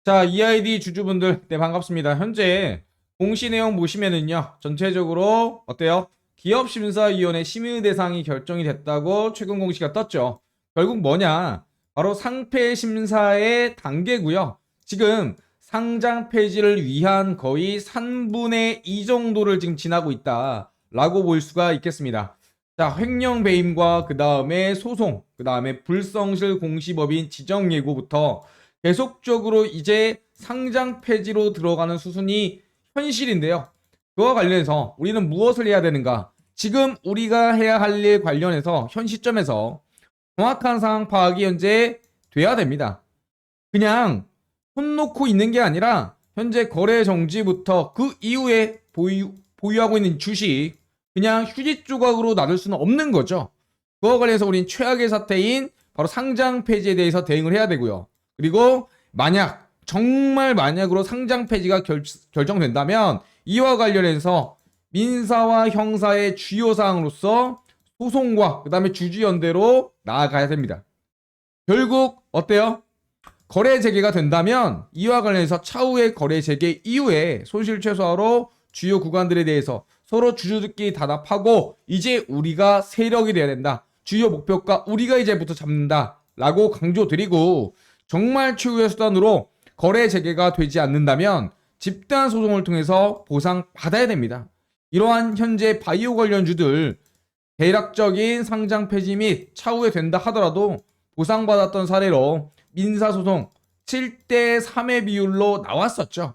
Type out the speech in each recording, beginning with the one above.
자, EID 주주분들, 네, 반갑습니다. 현재 공시 내용 보시면은요, 전체적으로 어때요? 기업심사위원회 심의 대상이 결정이 됐다고 최근 공시가 떴죠. 결국 뭐냐? 바로 상패 심사의 단계고요. 지금 상장 폐지를 위한 거의 3분의 2 정도를 지금 지나고 있다라고 볼 수가 있겠습니다. 자, 횡령 배임과 그 다음에 소송, 그 다음에 불성실 공시법인 지정 예고부터 계속적으로 이제 상장 폐지로 들어가는 수순이 현실인데요. 그와 관련해서 우리는 무엇을 해야 되는가? 지금 우리가 해야 할 일 관련해서 현 시점에서 정확한 상황 파악이 현재 돼야 됩니다. 그냥 손 놓고 있는 게 아니라 현재 거래 정지부터 그 이후에 보유하고 있는 주식 그냥 휴지 조각으로 놔둘 수는 없는 거죠. 그와 관련해서 우리는 최악의 사태인 바로 상장 폐지에 대해서 대응을 해야 되고요. 그리고 만약 정말 만약으로 상장 폐지가 결정된다면 이와 관련해서 민사와 형사의 주요 사항으로서 소송과 그 다음에 주주연대로 나아가야 됩니다. 결국 어때요? 거래 재개가 된다면 이와 관련해서 차후의 거래 재개 이후에 손실 최소화로 주요 구간들에 대해서 서로 주주들끼리 단합하고 이제 우리가 세력이 돼야 된다. 주요 목표가 우리가 이제부터 잡는다. 라고 강조드리고 정말 최후의 수단으로 거래 재개가 되지 않는다면 집단 소송을 통해서 보상 받아야 됩니다. 이러한 현재 바이오 관련주들 대략적인 상장 폐지 및 차후에 된다 하더라도 보상받았던 사례로 민사소송 7대 3의 비율로 나왔었죠.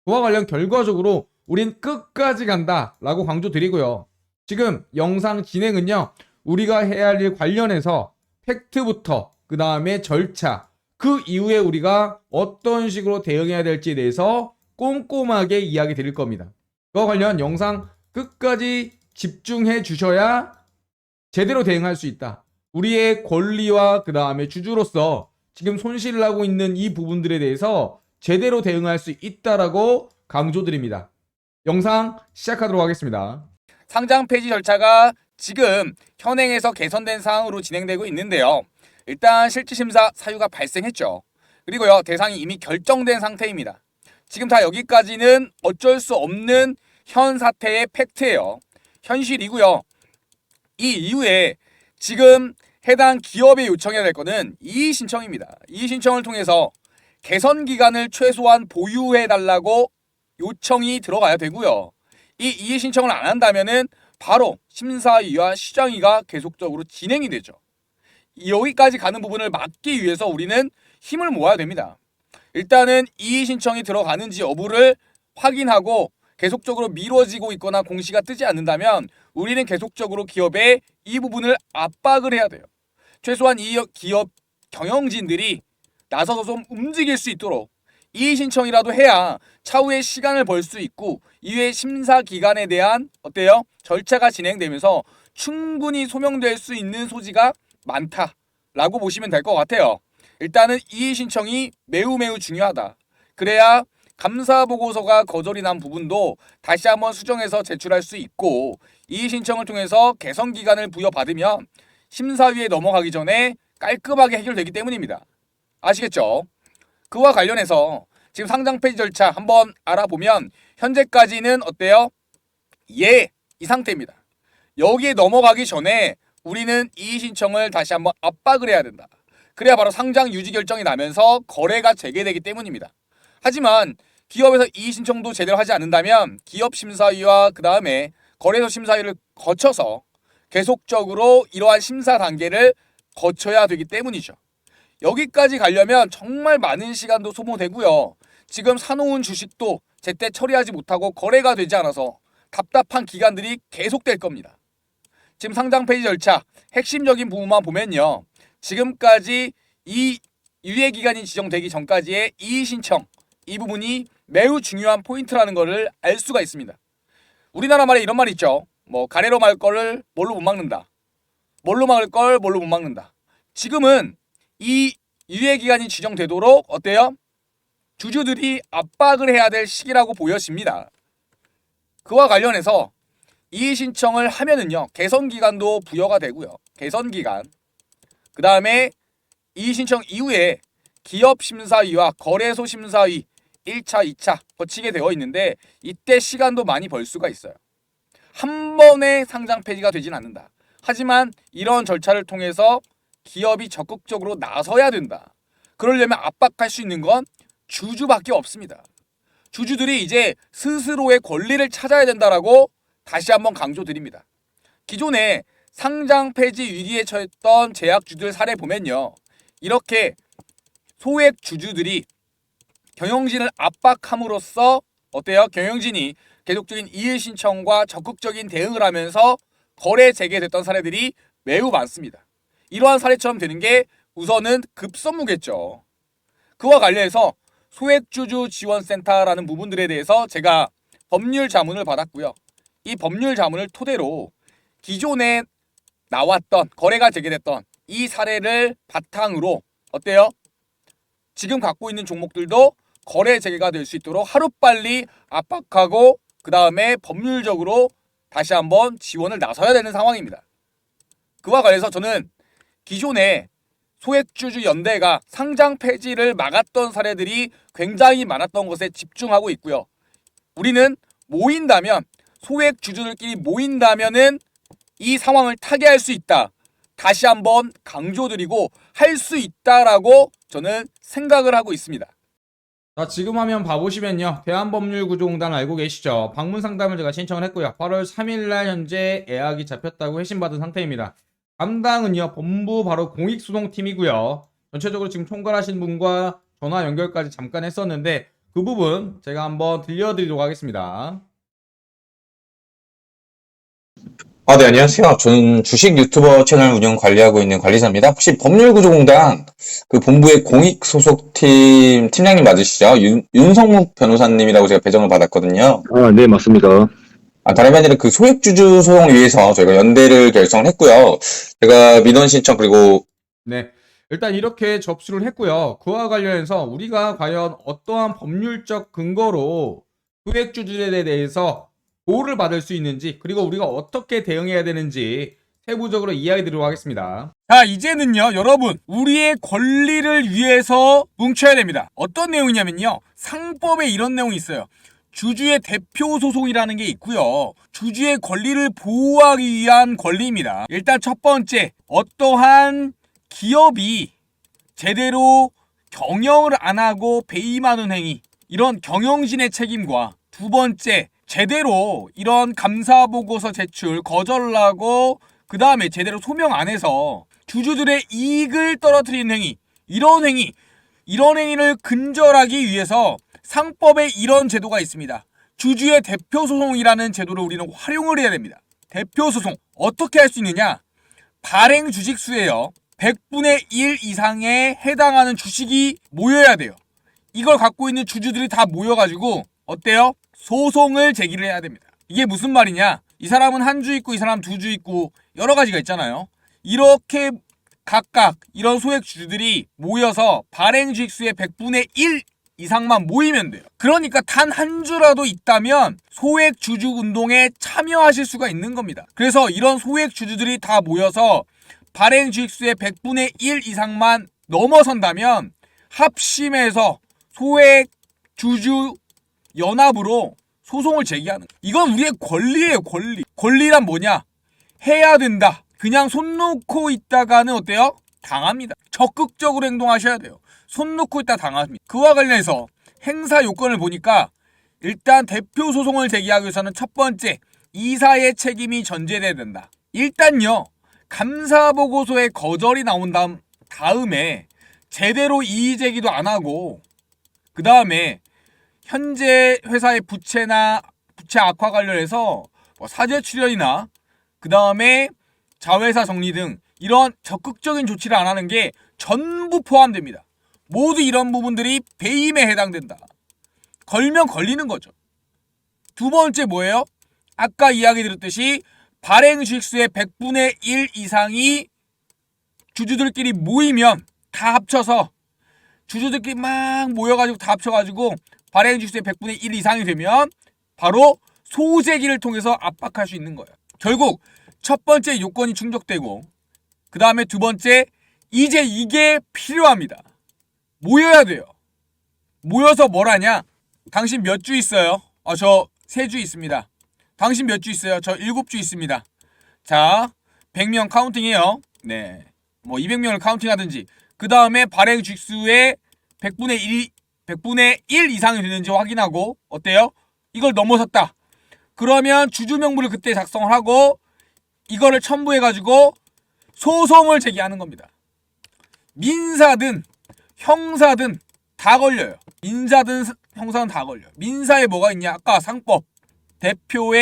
그와 관련 결과적으로 우린 끝까지 간다라고 강조드리고요. 지금 영상 진행은요. 우리가 해야 할 일 관련해서 팩트부터 그 다음에 절차 그 이후에 우리가 어떤 식으로 대응해야 될지에 대해서 꼼꼼하게 이야기 드릴 겁니다. 그와 관련 영상 끝까지 집중해 주셔야 제대로 대응할 수 있다. 우리의 권리와 그 다음에 주주로서 지금 손실을 하고 있는 이 부분들에 대해서 제대로 대응할 수 있다라고 강조드립니다. 영상 시작하도록 하겠습니다. 상장 폐지 절차가 지금 현행에서 개선된 사항으로 진행되고 있는데요. 일단 실질심사 사유가 발생했죠. 그리고요, 대상이 이미 결정된 상태입니다. 지금 다 여기까지는 어쩔 수 없는 현 사태의 팩트예요. 현실이고요. 이 이후에 지금 해당 기업에 요청해야 될 거는 이의 신청입니다. 이의 신청을 통해서 개선 기간을 최소한 보유해 달라고 요청이 들어가야 되고요. 이 이의 신청을 안 한다면은 바로 심사위와 시정위가 계속적으로 진행이 되죠. 여기까지 가는 부분을 막기 위해서 우리는 힘을 모아야 됩니다. 일단은 이의 신청이 들어가는지 여부를 확인하고 계속적으로 미뤄지고 있거나 공시가 뜨지 않는다면 우리는 계속적으로 기업에 이 부분을 압박을 해야 돼요. 최소한 이 기업 경영진들이 나서서 좀 움직일 수 있도록 이의 신청이라도 해야 차후에 시간을 벌 수 있고 이후에 심사 기간에 대한 어때요? 절차가 진행되면서 충분히 소명될 수 있는 소지가 많다라고 보시면 될 것 같아요. 일단은 이의 신청이 매우 중요하다. 그래야 감사 보고서가 거절이 난 부분도 다시 한번 수정해서 제출할 수 있고 이의 신청을 통해서 개선 기간을 부여받으면 심사위에 넘어가기 전에 깔끔하게 해결되기 때문입니다. 아시겠죠? 그와 관련해서 지금 상장 폐지 절차 한번 알아보면 현재까지는 어때요? 예, 이 상태입니다. 여기에 넘어가기 전에 우리는 이의 신청을 다시 한번 압박을 해야 된다. 그래야 바로 상장 유지 결정이 나면서 거래가 재개되기 때문입니다. 하지만 기업에서 이의 신청도 제대로 하지 않는다면 기업 심사위와 그 다음에 거래소 심사위를 거쳐서 계속적으로 이러한 심사 단계를 거쳐야 되기 때문이죠. 여기까지 가려면 정말 많은 시간도 소모되고요. 지금 사놓은 주식도 제때 처리하지 못하고 거래가 되지 않아서 답답한 기간들이 계속될 겁니다. 지금 상장 폐지 절차 핵심적인 부분만 보면요. 지금까지 이 유예 기간이 지정되기 전까지의 이의 신청 이 부분이 매우 중요한 포인트라는 것을 알 수가 있습니다. 우리나라 말에 이런 말이 있죠. 뭐 가래로 막을 거를 뭘로 못 막는다. 뭘로 막을 걸 뭘로 못 막는다. 지금은 이 유예 기간이 지정되도록 어때요? 주주들이 압박을 해야 될 시기라고 보여집니다. 그와 관련해서 이의 신청을 하면은요. 개선 기간도 부여가 되고요. 개선 기간. 그다음에 이의 신청 이후에 기업 심사위와 거래소 심사위 1차, 2차 거치게 되어 있는데 이때 시간도 많이 벌 수가 있어요. 한 번에 상장 폐지가 되진 않는다. 하지만 이런 절차를 통해서 기업이 적극적으로 나서야 된다. 그러려면 압박할 수 있는 건 주주밖에 없습니다. 주주들이 이제 스스로의 권리를 찾아야 된다라고 다시 한번 강조드립니다. 기존에 상장 폐지 위기에 처했던 제약주들 사례 보면요. 이렇게 소액 주주들이 경영진을 압박함으로써 어때요? 경영진이 계속적인 이의 신청과 적극적인 대응을 하면서 거래 재개됐던 사례들이 매우 많습니다. 이러한 사례처럼 되는 게 우선은 급선무겠죠. 그와 관련해서 소액주주 지원센터라는 부분들에 대해서 제가 법률 자문을 받았고요. 이 법률 자문을 토대로 기존에 나왔던 거래가 재개됐던 이 사례를 바탕으로 어때요? 지금 갖고 있는 종목들도 거래 재개가 될 수 있도록 하루빨리 압박하고 그 다음에 법률적으로 다시 한번 지원을 나서야 되는 상황입니다. 그와 관련해서 저는 기존에 소액주주 연대가 상장 폐지를 막았던 사례들이 굉장히 많았던 것에 집중하고 있고요. 우리는 모인다면 소액주주들끼리 모인다면은 이 상황을 타개할 수 있다. 다시 한번 강조드리고 할 수 있다라고 저는 생각을 하고 있습니다. 자, 지금 화면 봐보시면요. 대한법률구조공단 알고 계시죠? 방문 상담을 제가 신청을 했고요. 8월 3일날 현재 예약이 잡혔다고 회신받은 상태입니다. 담당은요. 본부 바로 공익소송팀이고요. 전체적으로 지금 총괄하신 분과 전화 연결까지 잠깐 했었는데 그 부분 제가 한번 들려드리도록 하겠습니다. 네, 안녕하세요. 저는 주식 유튜버 채널 운영 관리하고 있는 관리사입니다. 혹시 법률구조공단 그 본부의 공익 소속팀 팀장님 맞으시죠? 윤성묵 변호사님이라고 제가 배정을 받았거든요. 네, 맞습니다. 다름이 아니라 그 소액주주 소송을 위해서 저희가 연대를 결성을 했고요. 제가 민원 신청 그리고 네. 일단 이렇게 접수를 했고요. 그와 관련해서 우리가 과연 어떠한 법률적 근거로 소액주주들에 대해서 보호를 받을 수 있는지 그리고 우리가 어떻게 대응해야 되는지 세부적으로 이야기 드리도록 하겠습니다. 자, 이제는요, 여러분, 우리의 권리를 위해서 뭉쳐야 됩니다. 어떤 내용이냐면요, 상법에 이런 내용이 있어요. 주주의 대표 소송이라는 게 있고요. 주주의 권리를 보호하기 위한 권리입니다. 일단 첫 번째, 어떠한 기업이 제대로 경영을 안 하고 배임하는 행위, 이런 경영진의 책임과 두 번째, 제대로 이런 감사보고서 제출 거절을 하고 그 다음에 제대로 소명 안 해서 주주들의 이익을 떨어뜨리는 행위, 이런 행위를 근절하기 위해서 상법에 이런 제도가 있습니다. 주주의 대표소송이라는 제도를 우리는 활용을 해야 됩니다. 대표소송 어떻게 할 수 있느냐? 발행 주식수에요 100분의 1 이상에 해당하는 주식이 모여야 돼요. 이걸 갖고 있는 주주들이 다 모여가지고 어때요? 소송을 제기를 해야 됩니다. 이게 무슨 말이냐? 이 사람은 한 주 있고 이 사람 두 주 있고 여러 가지가 있잖아요. 이렇게 각각 이런 소액 주주들이 모여서 발행 주식수의 100분의 1 이상만 모이면 돼요. 그러니까 단 한 주라도 있다면 소액 주주 운동에 참여하실 수가 있는 겁니다. 그래서 이런 소액 주주들이 다 모여서 발행 주식수의 100분의 1 이상만 넘어선다면 합심해서 소액 주주 연합으로 소송을 제기하는 거예요. 이건 우리의 권리예요. 권리란 뭐냐? 해야 된다. 그냥 손 놓고 있다가는 어때요? 당합니다. 적극적으로 행동하셔야 돼요. 손 놓고 있다 당합니다. 그와 관련해서 행사 요건을 보니까 일단 대표 소송을 제기하기 위해서는 첫 번째, 이사의 책임이 전제돼야 된다. 일단요, 감사보고서에 거절이 나온 다음에 제대로 이의 제기도 안 하고 그 다음에 현재 회사의 부채 악화 관련해서 사죄 출연이나 그 다음에 자회사 정리 등 이런 적극적인 조치를 안 하는 게 전부 포함됩니다. 모두 이런 부분들이 배임에 해당된다. 걸면 걸리는 거죠. 두 번째 뭐예요? 아까 이야기 드렸듯이 발행 주식수의 100분의 1 이상이 주주들끼리 모이면 다 합쳐서 주주들끼리 막 모여가지고 다 합쳐가지고 발행 주식수의 100분의 1 이상이 되면 바로 소제기를 통해서 압박할 수 있는 거예요. 결국 첫 번째 요건이 충족되고 그 다음에 두 번째 이제 이게 필요합니다. 모여야 돼요. 모여서 뭘 하냐? 당신 몇 주 있어요? 저 3주 있습니다. 당신 몇 주 있어요? 저 7주 있습니다. 자, 100명 카운팅해요. 네. 뭐 200명을 카운팅하든지. 그 다음에 발행 주식수의 100분의 1 이상이 되는지 확인하고, 어때요? 이걸 넘어섰다. 그러면 주주 명부를 그때 작성을 하고 이거를 첨부해가지고 소송을 제기하는 겁니다. 민사든 형사든 다 걸려요. 민사든 형사든 다 걸려요. 민사에 뭐가 있냐? 아까 상법, 대표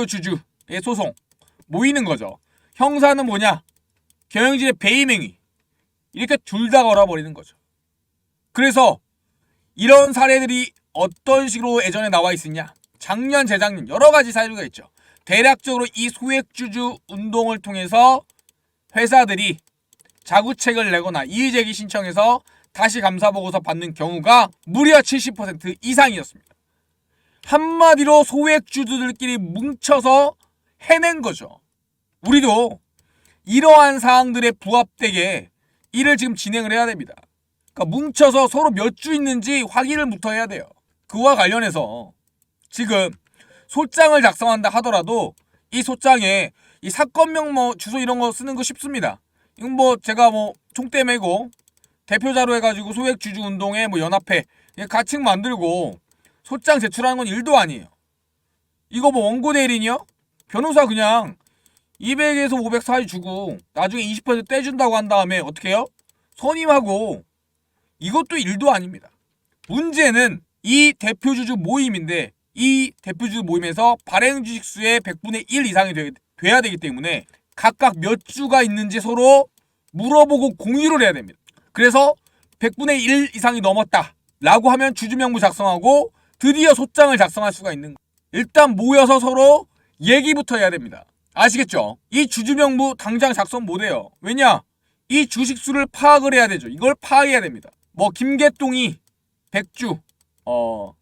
주주의 소송 모이는 거죠. 형사는 뭐냐? 경영진의 배임행위. 이렇게 둘 다 걸어버리는 거죠. 그래서 이런 사례들이 어떤 식으로 예전에 나와 있었냐? 작년, 재작년 여러 가지 사례가 있죠. 대략적으로 이 소액주주 운동을 통해서 회사들이 자구책을 내거나 이의제기 신청해서 다시 감사보고서 받는 경우가 무려 70% 이상이었습니다. 한마디로 소액주주들끼리 뭉쳐서 해낸 거죠. 우리도 이러한 사항들에 부합되게 일을 지금 진행을 해야 됩니다. 그러니까 뭉쳐서 서로 몇 주 있는지 확인을부터 해야 돼요. 그와 관련해서 지금 소장을 작성한다 하더라도 이 소장에 이 사건명 주소 이런 거 쓰는 거 쉽습니다. 이건 제가 총대 메고 대표자로 해가지고 소액주주운동회 연합회 가칭 만들고 소장 제출하는 건 일도 아니에요. 이거 원고 대리인이요? 변호사 그냥 200에서 500 사이 주고 나중에 20% 떼준다고 한 다음에 어떻게 해요? 선임하고. 이것도 일도 아닙니다. 문제는 이 대표주주 모임인데 이 대표주주 모임에서 발행 주식수의 100분의 1 이상이 돼야 되기 때문에 각각 몇 주가 있는지 서로 물어보고 공유를 해야 됩니다. 그래서 100분의 1 이상이 넘었다 라고 하면 주주명부 작성하고 드디어 소장을 작성할 수가 있는 거예요. 일단 모여서 서로 얘기부터 해야 됩니다. 아시겠죠? 이 주주명부 당장 작성 못해요. 왜냐? 이 주식수를 파악을 해야 되죠. 이걸 파악해야 됩니다. 김개똥이 100주,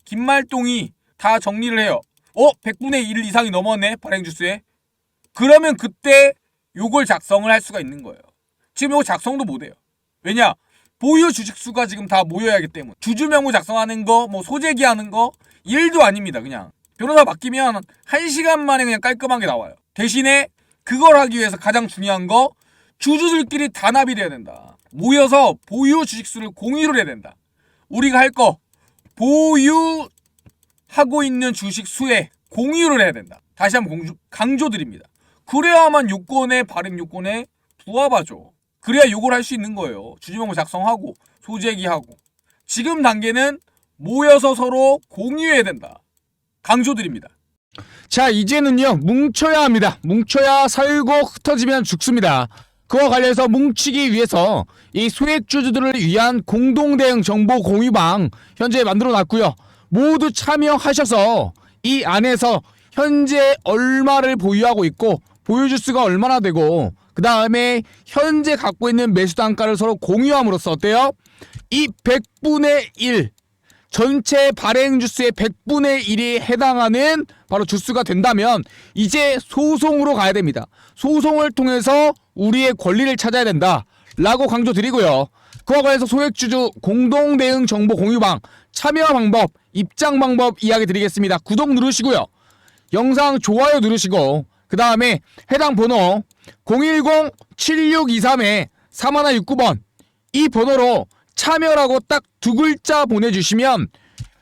김말똥이 다 정리를 해요. 100분의 1 이상이 넘었네, 발행주수에. 그러면 그때 요걸 작성을 할 수가 있는 거예요. 지금 요거 작성도 못해요. 왜냐? 보유 주식수가 지금 다 모여야 하기 때문에. 주주명부 작성하는 거, 소재기 하는 거, 일도 아닙니다, 그냥. 변호사 맡기면 1시간 만에 그냥 깔끔하게 나와요. 대신에 그걸 하기 위해서 가장 중요한 거, 주주들끼리 단합이 돼야 된다. 모여서 보유 주식수를 공유를 해야 된다. 우리가 할 거, 보유하고 있는 주식수에 공유를 해야 된다. 다시 한번 강조드립니다. 그래야만 요건에, 발행 요건에 부합하죠. 그래야 요걸 할 수 있는 거예요. 주주명부 작성하고 소재기하고. 지금 단계는 모여서 서로 공유해야 된다. 강조드립니다. 자, 이제는요, 뭉쳐야 합니다. 뭉쳐야 살고 흩어지면 죽습니다. 그와 관련해서 뭉치기 위해서 이 소액주주들을 위한 공동대응 정보 공유방 현재 만들어 놨고요. 모두 참여하셔서 이 안에서 현재 얼마를 보유하고 있고 보유주수가 얼마나 되고 그 다음에 현재 갖고 있는 매수 단가를 서로 공유함으로써 어때요? 이 100분의 1 전체 발행 주수의 100분의 1이 해당하는 바로 주수가 된다면 이제 소송으로 가야 됩니다. 소송을 통해서 우리의 권리를 찾아야 된다 라고 강조드리고요. 그와 관련해서 소액주주 공동대응 정보 공유방 참여 방법, 입장 방법 이야기 드리겠습니다. 구독 누르시고요. 영상 좋아요 누르시고 그 다음에 해당 번호 010-7623-4169번 이 번호로 참여라고 딱 2글자 보내주시면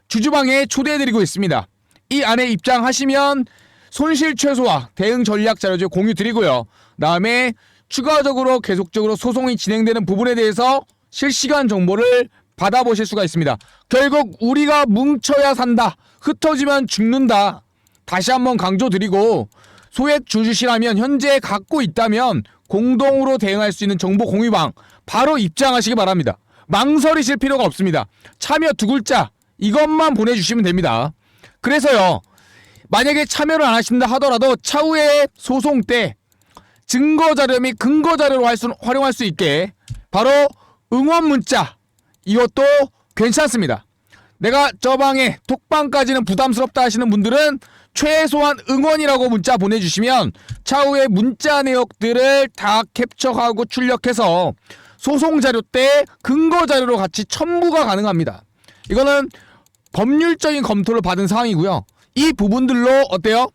주주방에 초대해드리고 있습니다. 이 안에 입장하시면 손실 최소화 대응 전략 자료집 공유 드리고요. 다음에 추가적으로 계속적으로 소송이 진행되는 부분에 대해서 실시간 정보를 받아보실 수가 있습니다. 결국 우리가 뭉쳐야 산다. 흩어지면 죽는다. 다시 한번 강조드리고 소액 주주시라면 현재 갖고 있다면 공동으로 대응할 수 있는 정보 공유방 바로 입장하시기 바랍니다. 망설이실 필요가 없습니다. 참여 2글자 이것만 보내주시면 됩니다. 그래서요, 만약에 참여를 안 하신다 하더라도 차후에 소송 때 증거자료 및 근거자료로 활용할 수 있게 바로 응원 문자 이것도 괜찮습니다. 내가 저 방에 톡방까지는 부담스럽다 하시는 분들은 최소한 응원이라고 문자 보내주시면 차후에 문자 내역들을 다 캡처하고 출력해서 소송 자료 때 근거 자료로 같이 첨부가 가능합니다. 이거는 법률적인 검토를 받은 사항이고요. 이 부분들로 어때요?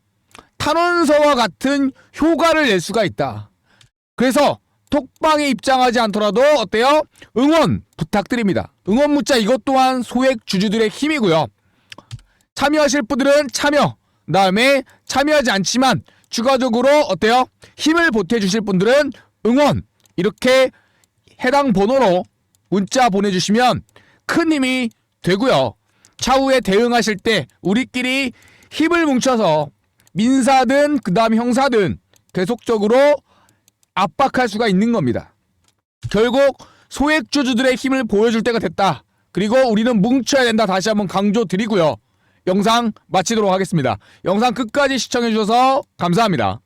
탄원서와 같은 효과를 낼 수가 있다. 그래서 톡방에 입장하지 않더라도 어때요? 응원 부탁드립니다. 응원 문자 이것 또한 소액 주주들의 힘이고요. 참여하실 분들은 참여, 그다음에 참여하지 않지만 추가적으로 어때요? 힘을 보태주실 분들은 응원, 이렇게 해당 번호로 문자 보내주시면 큰 힘이 되고요. 차후에 대응하실 때 우리끼리 힘을 뭉쳐서 민사든 그다음 형사든 계속적으로 압박할 수가 있는 겁니다. 결국 소액주주들의 힘을 보여줄 때가 됐다. 그리고 우리는 뭉쳐야 된다. 다시 한번 강조드리고요. 영상 마치도록 하겠습니다. 영상 끝까지 시청해주셔서 감사합니다.